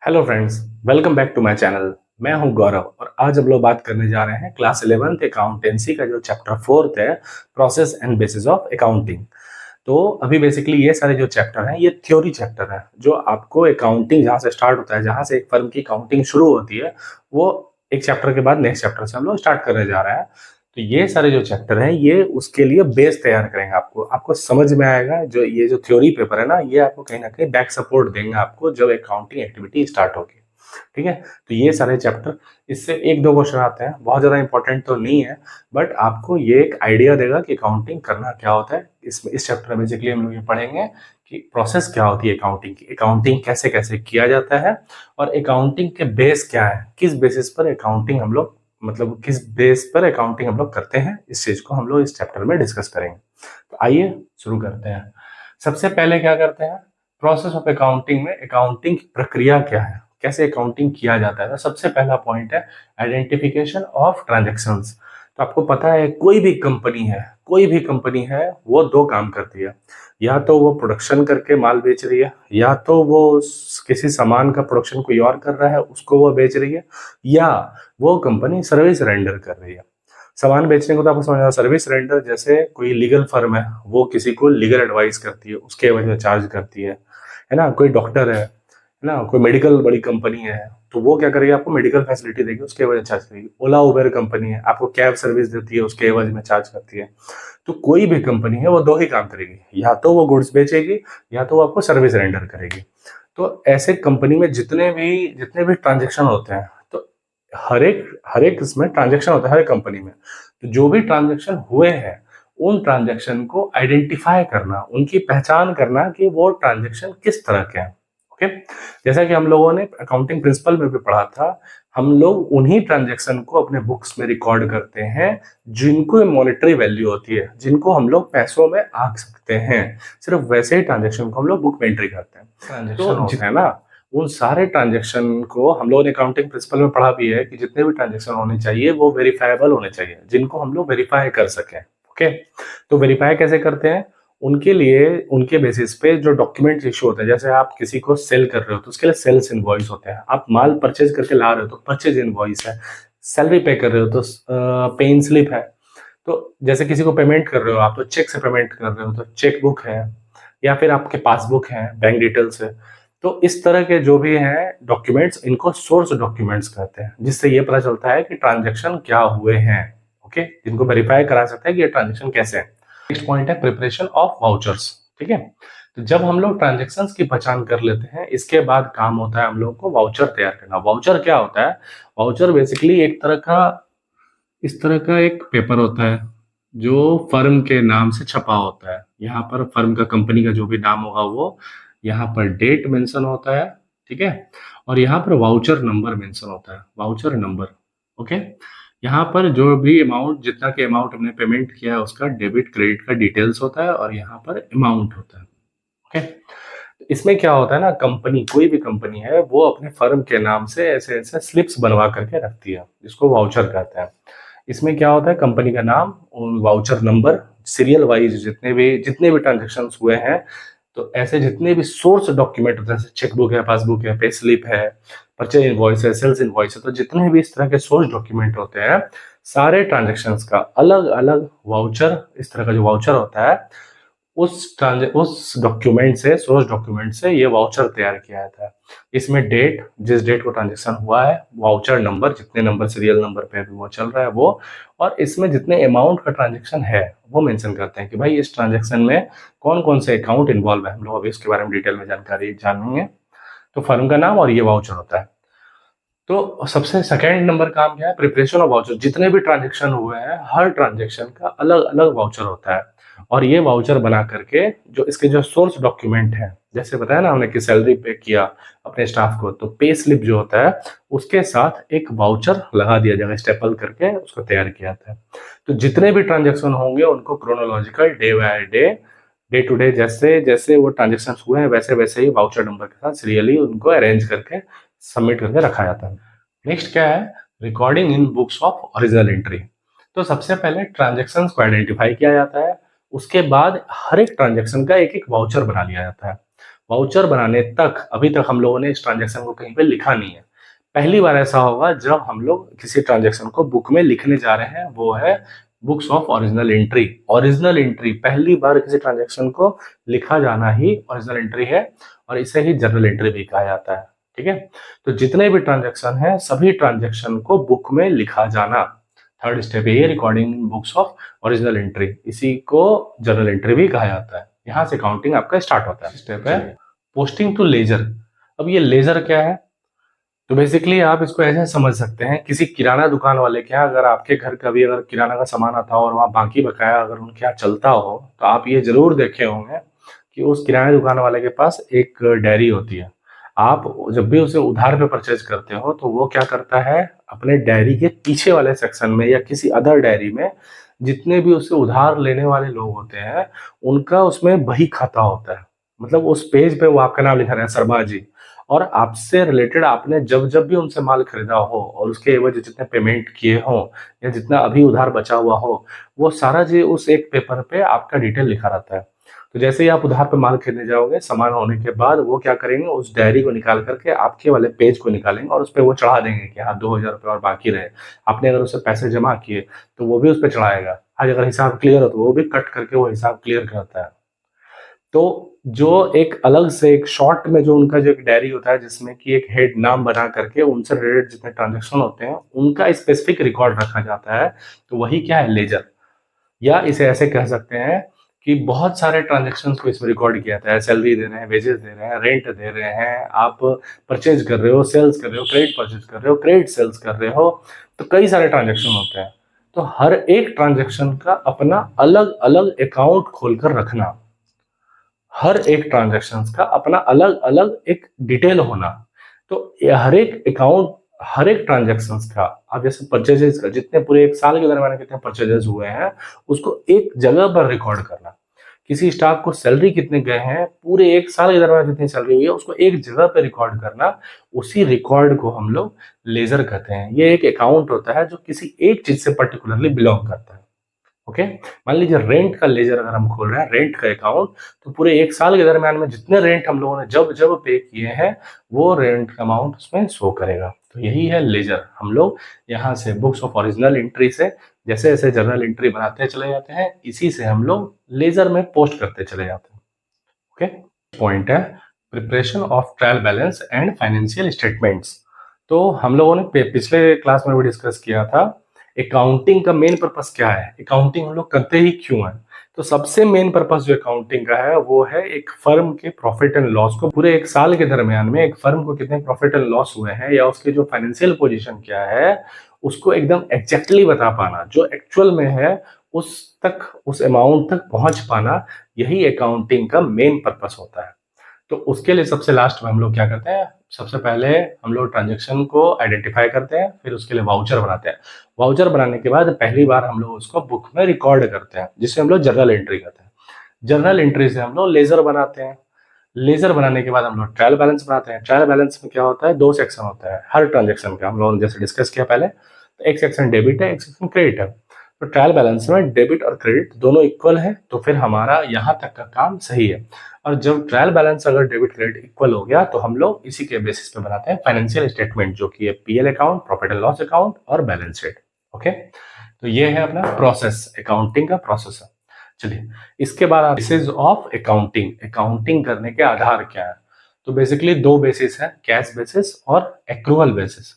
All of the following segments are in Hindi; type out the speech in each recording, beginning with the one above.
Hello friends, welcome back to my channel. मैं हूं गौरव और आज हम लोग बात करने जा रहे हैं क्लास 11th अकाउंटेंसी का जो चैप्टर 4th है, process and bases of accounting. तो अभी बेसिकली ये सारे जो चैप्टर हैं ये थ्योरी चैप्टर हैं जो आपको अकाउंटिंग जहाँ से स्टार्ट होता है, जहाँ से एक फर्म की अकाउंटिंग शुरू होती है, वो एक चैप्टर के बाद नेक्स्ट चैप्टर से हम लोग स्टार्ट करने जा रहे हैं। तो ये सारे जो चैप्टर हैं ये उसके लिए बेस तैयार करेंगे। आपको आपको समझ में आएगा, जो ये जो थ्योरी पेपर है ना, ये आपको कहीं ना कहीं बैक सपोर्ट देंगे आपको जब अकाउंटिंग एक्टिविटी स्टार्ट होगी। ठीक है, तो ये सारे चैप्टर, इससे एक दो क्वेश्चन आते हैं, बहुत ज़्यादा इंपॉर्टेंट तो नहीं है, बट आपको ये एक आइडिया देगा कि अकाउंटिंग करना क्या होता है। इसमें इस चैप्टर में बेसिकली हम लोग ये पढ़ेंगे कि प्रोसेस क्या होती है अकाउंटिंग की, अकाउंटिंग कैसे कैसे किया जाता है, और अकाउंटिंग के बेस क्या है, किस बेसिस पर अकाउंटिंग हम लोग, मतलब किस बेस पर अकाउंटिंग हम लोग करते हैं, इस चीज को हम लोग इस चैप्टर में डिस्कस करेंगे। तो आइए शुरू करते हैं। सबसे पहले क्या करते हैं, प्रोसेस ऑफ अकाउंटिंग में अकाउंटिंग की प्रक्रिया क्या है, कैसे अकाउंटिंग किया जाता है। तो सबसे पहला पॉइंट है आइडेंटिफिकेशन ऑफ ट्रांजैक्शंस। तो आपको पता है कोई भी कंपनी है, कोई भी कंपनी है, वो दो काम करती है। या तो वो प्रोडक्शन करके माल बेच रही है, या तो वो किसी सामान का प्रोडक्शन कोई और कर रहा है उसको वो बेच रही है, या वो कंपनी सर्विस रेंडर कर रही है। सामान बेचने को तो आपको समझना, सर्विस रेंडर जैसे कोई लीगल फर्म है, वो किसी को लीगल एडवाइस करती है, उसके एवज में चार्ज करती है ना। कोई डॉक्टर है ना, कोई मेडिकल बड़ी कंपनी है, तो वो क्या करेगी, आपको मेडिकल फैसिलिटी देगी, उसके एवज में चार्ज करेगी। ओला उबेर कंपनी है, आपको कैब सर्विस देती है, उसके एवज में चार्ज करती है। तो कोई भी कंपनी है वो दो ही काम करेगी, या तो वो गुड्स बेचेगी, या तो वो आपको सर्विस रेंडर करेगी। तो ऐसे कंपनी में जितने भी ट्रांजेक्शन होते हैं, तो हर एक इसमें ट्रांजेक्शन होता है हर कंपनी में। तो जो भी ट्रांजेक्शन हुए हैं, उन ट्रांजेक्शन को आइडेंटिफाई करना, उनकी पहचान करना कि वो ट्रांजेक्शन किस तरह के हैं। ओके, जैसा कि हम लोगों ने अकाउंटिंग प्रिंसिपल में भी पढ़ा था, हम लोग उन्हीं ट्रांजेक्शन को अपने बुक्स में रिकॉर्ड करते हैं जिनको मॉनेटरी वैल्यू होती है, जिनको हम लोग पैसों में आंक सकते हैं। सिर्फ वैसे ही ट्रांजेक्शन को हम लोग बुक में एंट्री करते हैं। ट्रांजेक्शन तो है ना, उन सारे ट्रांजेक्शन को हम लोगों ने अकाउंटिंग प्रिंसिपल में पढ़ा भी है कि जितने भी ट्रांजेक्शन होने चाहिए वो वेरीफाइबल होने चाहिए, जिनको हम लोग वेरीफाई कर सकें। ओके, तो वेरीफाई कैसे करते हैं, उनके लिए उनके बेसिस पे जो डॉक्यूमेंट इशू होते हैं, जैसे आप किसी को सेल कर रहे हो तो उसके लिए सेल्स इनवॉइस होते हैं, आप माल परचेज करके ला रहे हो तो परचेज इनवॉइस है, सैलरी पे कर रहे हो तो पे इन स्लिप है। तो जैसे किसी को पेमेंट कर रहे हो आप, तो चेक से पेमेंट कर रहे हो तो चेक बुक है, या फिर आपके पासबुक है, बैंक डिटेल्स है। तो इस तरह के जो भी हैं डॉक्यूमेंट्स, इनको सोर्स डॉक्यूमेंट्स कहते हैं, जिससे ये पता चलता है कि ट्रांजेक्शन क्या हुए हैं। ओके, जिनको वेरीफाई करा सकते हैं कि ये ट्रांजेक्शन कैसे है। नेक्स्ट पॉइंट है प्रिपरेशन ऑफ वाउचर्स। ठीक है, तो जब हम लोग ट्रांजेक्शन्स की पहचान कर लेते हैं, इसके बाद काम होता है हम लोग को वाउचर तैयार करना। वाउचर क्या होता है, वाउचर बेसिकली एक तरह का, इस तरह का एक पेपर होता है जो फर्म के नाम से छपा होता है। यहाँ पर फर्म का, कंपनी का जो भी नाम होगा वो, यहाँ पर डेट मेंशन होता है। ठीक है, और यहाँ पर वाउचर नंबर मेंशन होता है, वाउचर नंबर। ओके, यहाँ पर जो भी अमाउंट, जितना के अमाउंट हमने पेमेंट किया है उसका डेबिट क्रेडिट का डिटेल्स होता है, और यहाँ पर अमाउंट होता है। ओके, इसमें क्या होता है ना, कंपनी, कोई भी कंपनी है वो अपने फर्म के नाम से ऐसे ऐसे स्लिप्स बनवा करके रखती है, जिसको वाउचर कहते हैं। इसमें क्या होता है, कंपनी का नाम, वाउचर नंबर, सीरियल वाइज जितने भी ट्रांजेक्शन हुए हैं, तो ऐसे जितने भी सोर्स डॉक्यूमेंट होते हैं, जैसे चेकबुक है, पासबुक है, पे स्लिप है, परचेज इनवॉइस है, सेल्स इनवॉइस है, तो जितने भी इस तरह के सोर्स डॉक्यूमेंट होते हैं, सारे ट्रांजेक्शन्स का अलग अलग वाउचर, इस तरह का जो वाउचर होता है, उस डॉक्यूमेंट से, सोर्स डॉक्यूमेंट से ये वाउचर तैयार किया जाता है। इसमें डेट, जिस डेट को ट्रांजेक्शन हुआ है, वाउचर नंबर, जितने नंबर सीरियल नंबर पे अभी वो चल रहा है वो, और इसमें जितने अमाउंट का ट्रांजेक्शन है वो मेंशन करते हैं कि भाई इस ट्रांजेक्शन में कौन कौन से अकाउंट इन्वॉल्व है। हम लोग अभी इसके बारे में डिटेल में जानकारी जानेंगे। तो फर्म का नाम और ये वाउचर होता है। तो सबसे सेकेंड नंबर काम क्या है, प्रिपरेशन ऑफ वाउचर। जितने भी ट्रांजेक्शन हुए हैं, हर ट्रांजेक्शन का अलग अलग वाउचर होता है, और ये वाउचर बना करके जो इसके जो सोर्स डॉक्यूमेंट है, जैसे बताया ना हमने कि सैलरी पे किया अपने स्टाफ को, तो पे स्लिप जो होता है उसके साथ एक वाउचर लगा दिया जाएगा, स्टेपल करके उसको तैयार किया जाता है। तो जितने भी ट्रांजेक्शन होंगे उनको chronological, day by day to day, जैसे जैसे वो ट्रांजेक्शन हुए हैं वैसे वैसे ही वाउचर नंबर के साथ सीरियली उनको अरेंज करके सबमिट करके रखा जाता है। नेक्स्ट क्या है, recording in books of original entry. तो सबसे पहले ट्रांजेक्शन्स को आइडेंटिफाई किया जाता है, उसके बाद हर एक ट्रांजेक्शन का एक एक वाउचर बना लिया जाता है। वाउचर बनाने तक अभी तक हम लोगों ने इस ट्रांजैक्शन को कहीं पे लिखा नहीं है। पहली बार ऐसा होगा जब हम लोग किसी ट्रांजैक्शन को बुक में लिखने जा रहे हैं, वो है books of original entry. Original entry पहली बार किसी ट्रांजैक्शन को लिखा जाना ही ओरिजिनल एंट्री है, और इसे ही जर्नल एंट्री भी कहा जाता है। ठीक है, तो जितने भी ट्रांजैक्शन हैं सभी ट्रांजैक्शन को बुक में लिखा जाना, थर्ड स्टेप है ये, recording books of original entry, इसी को जर्नल एंट्री भी कहा जाता है। यहाँ से काउंटिंग आपका स्टार्ट होता है। स्टेप है पोस्टिंग टू लेजर। अब ये लेजर क्या है? तो बेसिकली आप इसको ऐसे समझ सकते हैं, किसी किराना दुकान वाले के यहाँ अगर आपके घर का भी अगर किराना का सामान आता हो और वहाँ बाकी बकाया अगर उनके यहाँ चलता हो, तो आप ये जरूर देखे होंगे कि उस किराना दुकान वाले के पास एक डायरी होती है। आप जब भी उसे उधार पे परचेज करते हो तो वो क्या करता है, अपने डायरी के पीछे वाले सेक्शन में या किसी अदर डायरी में जितने भी उसे उधार लेने वाले लोग होते हैं उनका उसमें बही खाता होता है। मतलब उस पेज पे वो आपका नाम लिखा रहा है, शर्मा जी, और आपसे रिलेटेड आपने जब जब भी उनसे माल खरीदा हो और उसके एवज जितने पेमेंट किए हो या जितना अभी उधार बचा हुआ हो, वो सारा जी उस एक पेपर पे आपका डिटेल लिखा रहता है। तो जैसे ही आप उधार पे माल खरीदने जाओगे, सामान होने के बाद वो क्या करेंगे, उस डायरी को निकाल करके आपके वाले पेज को निकालेंगे और उस पर वो चढ़ा देंगे कि हाँ 2000 रुपये और बाकी रहे। आपने अगर उससे पैसे जमा किए तो वो भी उस पर चढ़ाएगा। आज अगर हिसाब क्लियर हो तो वो भी कट करके वो हिसाब क्लियर करता है। तो जो एक अलग से एक शॉर्ट में जो उनका जो एक डायरी होता है जिसमें कि एक हेड नाम बना करके उनसे रिलेटेड जितने ट्रांजेक्शन होते हैं उनका स्पेसिफिक रिकॉर्ड रखा जाता है, तो वही क्या है, लेजर। या इसे ऐसे कह सकते हैं कि बहुत सारे ट्रांजेक्शन को इसमें रिकॉर्ड किया जाता है। सैलरी दे रहे हैं, वेजेस दे रहे हैं, रेंट दे रहे हैं, आप परचेज कर रहे हो, सेल्स कर रहे हो, क्रेडिट परचेज कर रहे हो, क्रेडिट सेल्स कर रहे हो, तो कई सारे ट्रांजेक्शन होते हैं। तो हर एक ट्रांजेक्शन का अपना अलग अलग अकाउंट खोलकर रखना, हर एक ट्रांजेक्शन का अपना अलग अलग एक डिटेल होना। तो हर एक अकाउंट, हर एक ट्रांजेक्शन का, आप जैसे परचेजेस का जितने पूरे एक साल के दरमियान कितने परचेजेस हुए हैं उसको एक जगह पर रिकॉर्ड करना। किसी स्टाफ को सैलरी कितने गए हैं, पूरे एक साल के दरमियान जितनी सैलरी हुई है उसको एक जगह पर रिकॉर्ड करना, उसी रिकॉर्ड को हम लोग लेजर कहते हैं। ये एक अकाउंट होता है जो किसी एक चीज से पर्टिकुलरली बिलोंग करता है। ओके, मान लीजिए रेंट का लेजर अगर हम खोल रहे हैं, रेंट का अकाउंट, तो पूरे एक साल के दरमियान में जितने रेंट हम लोगों ने जब जब पे किए हैं वो रेंट का अमाउंट उसमें शो करेगा। तो यही है लेजर। हम लोग यहाँ से बुक्स ऑफ ओरिजिनल एंट्री से जैसे जैसे जर्नल एंट्री बनाते चले जाते हैं, इसी से हम लोग लेजर में पोस्ट करते चले जाते हैं। ओके, पॉइंट है preparation of trial balance and financial statements. तो हम लोगों ने पिछले क्लास में भी डिस्कस किया था अकाउंटिंग का मेन पर्पस क्या है, अकाउंटिंग हम लोग करते ही क्यों है। तो सबसे मेन पर्पस जो अकाउंटिंग का है वो है एक फर्म के प्रॉफिट एंड लॉस को, पूरे एक साल के दरमियान में एक फर्म को कितने प्रॉफिट एंड लॉस हुए हैं या उसके जो फाइनेंशियल पोजीशन क्या है उसको एकदम एग्जैक्टली बता पाना, जो एक्चुअल में है उस तक, उस अमाउंट तक पहुंच पाना, यही अकाउंटिंग का मेन पर्पस होता है। तो उसके लिए सबसे लास्ट में हम लोग क्या करते हैं, सबसे पहले हम लोग ट्रांजेक्शन को आइडेंटिफाई करते हैं, फिर उसके लिए वाउचर बनाते हैं। वाउचर बनाने के बाद पहली बार हम लोग उसको बुक में रिकॉर्ड करते हैं, जिसे हम लोग जर्नल एंट्री करते हैं। जर्नल एंट्री से हम लोग लेजर बनाते हैं। लेजर बनाने के बाद हम लोग ट्रायल बैलेंस बनाते हैं। ट्रायल बैलेंस में क्या होता है, दो सेक्शन होता है हर ट्रांजेक्शन का, हम लोगों ने जैसे डिस्कस किया पहले। तो एक सेक्शन डेबिट है, एक सेक्शन क्रेडिट है। तो ट्रायल बैलेंस में डेबिट और क्रेडिट दोनों इक्वल है, तो फिर हमारा यहाँ तक का काम सही है। और जब ट्रायल बैलेंस अगर डेबिट क्रेडिट इक्वल हो गया तो हम लोग इसी के बेसिस पे बनाते हैं फाइनेंशियल स्टेटमेंट, जो कि है PL account, profit and loss account और बैलेंस शीट। ओके, तो ये है अपना प्रोसेस, अकाउंटिंग का प्रोसेस है। चलिए, इसके बाद बेसिस ऑफ अकाउंटिंग, अकाउंटिंग करने के आधार क्या है। तो बेसिकली दो बेसिस है, कैश बेसिस और एक्रूअल बेसिस।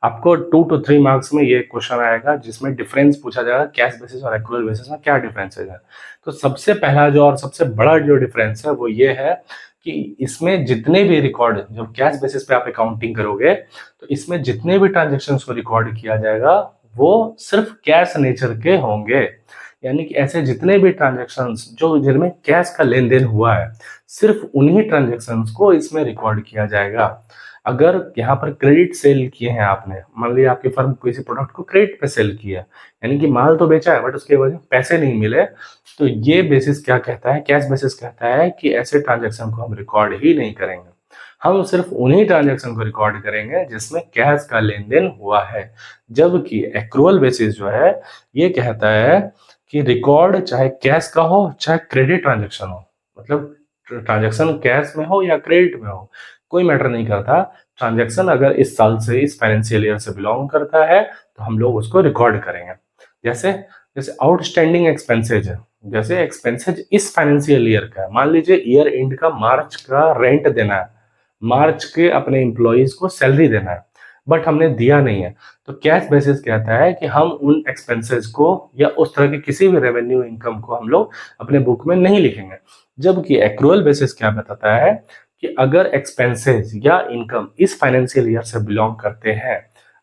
आपको 2 to 3 मार्क्स में ये क्वेश्चन आएगा जिसमें डिफरेंस पूछा जाएगा कैश बेसिस और एक्रूअल बेसिस में क्या डिफरेंस है। तो सबसे पहला जो और सबसे बड़ा जो डिफरेंस है वो ये है कि इसमें जितने भी रिकॉर्ड, जब कैश बेसिस पे आप अकाउंटिंग करोगे तो इसमें जितने भी ट्रांजेक्शन्स को रिकॉर्ड किया जाएगा वो सिर्फ कैश नेचर के होंगे। यानी कि ऐसे जितने भी ट्रांजेक्शन्स जो जिनमें कैश का लेन देन हुआ है, सिर्फ उन्हीं ट्रांजेक्शन्स को इसमें रिकॉर्ड किया जाएगा। अगर यहाँ पर क्रेडिट सेल किए हैं आपने, मान लीजिए आपकी फर्म किसी प्रोडक्ट को क्रेडिट पे सेल किया, यानी कि माल तो बेचा है बट उसके वजह पैसे नहीं मिले, तो ये बेसिस क्या कहता है, कैश बेसिस कहता है कि ऐसे ट्रांजेक्शन को हम रिकॉर्ड ही नहीं करेंगे। हम सिर्फ उन्हीं ट्रांजेक्शन को रिकॉर्ड करेंगे जिसमें कैश का लेन देन हुआ है। जबकि एक्रूअल बेसिस जो है ये कहता है कि रिकॉर्ड चाहे कैश का हो चाहे क्रेडिट ट्रांजेक्शन हो, मतलब ट्रांजैक्शन कैश में हो या क्रेडिट में हो, कोई मैटर नहीं करता। ट्रांजैक्शन अगर इस साल से, इस फाइनेंशियल ईयर से बिलोंग करता है तो हम लोग उसको रिकॉर्ड करेंगे। जैसे जैसे आउटस्टैंडिंग एक्सपेंसेज है, जैसे एक्सपेंसेज इस फाइनेंशियल ईयर का है, मान लीजिए ईयर एंड का मार्च का रेंट देना है, मार्च के अपने एम्प्लॉइज को सैलरी देना है, बट हमने दिया नहीं है, तो कैश बेसिस कहता है कि हम उन एक्सपेंसेस को या उस तरह के किसी भी रेवेन्यू इनकम को हम लोग अपने बुक में नहीं लिखेंगे। जबकि एक्रूअल बेसिस क्या बताता है कि अगर एक्सपेंसेस या इनकम इस फाइनेंशियल ईयर से बिलोंग करते हैं,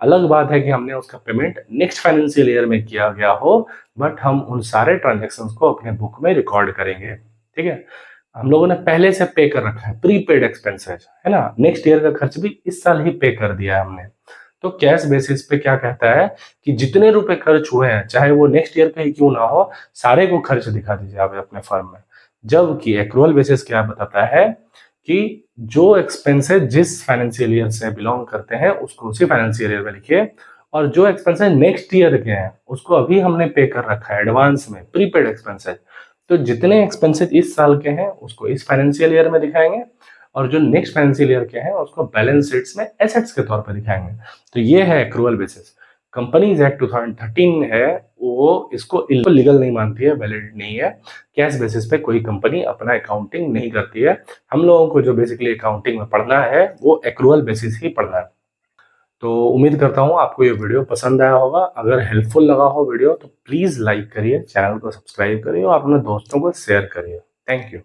अलग बात है कि हमने उसका पेमेंट नेक्स्ट फाइनेंशियल ईयर में किया गया हो, बट हम उन सारे ट्रांजेक्शन्स को अपने बुक में रिकॉर्ड करेंगे। ठीक है, हम लोगों ने पहले से पे कर रखा है, प्रीपेड एक्सपेंसेस है ना, नेक्स्ट ईयर का खर्च भी इस साल ही पे कर दिया है हमने। तो कैश बेसिस पे क्या कहता है कि जितने रुपए खर्च हुए हैं, चाहे वो नेक्स्ट ईयर का ही क्यों ना हो, सारे को खर्च दिखा दीजिए आप अपने फर्म में। जबकि एक्रूअल बेसिस क्या बताता है कि जो एक्सपेंसेस जिस फाइनेंशियल ईयर से बिलोंग करते हैं उसको उसी फाइनेंशियल ईयर में लिखिए, और जो एक्सपेंसेस नेक्स्ट ईयर के हैं उसको अभी हमने पे कर रखा है एडवांस में, प्रीपेड एक्सपेंसेस, तो जितने एक्सपेंसेस इस साल के हैं उसको इस फाइनेंशियल ईयर में दिखाएंगे, और जो नेक्स्ट फाइनेंशियल ईयर के हैं उसको बैलेंस शीट्स में एसेट्स के तौर पर दिखाएंगे। तो ये है एक्रूअल बेसिस। कंपनीज एक्ट 2013 है, वो इसको लीगल नहीं मानती है, वैलिड नहीं है। कैश बेसिस पे कोई कंपनी अपना अकाउंटिंग नहीं करती है। हम लोगों को जो बेसिकली अकाउंटिंग में पढ़ना है वो एक्रूअल बेसिस ही पढ़ना है। तो उम्मीद करता हूँ आपको ये वीडियो पसंद आया होगा। अगर हेल्पफुल लगा हो वीडियो तो प्लीज़ लाइक करिए, चैनल को सब्सक्राइब करिए और अपने दोस्तों को शेयर करिए। Thank you.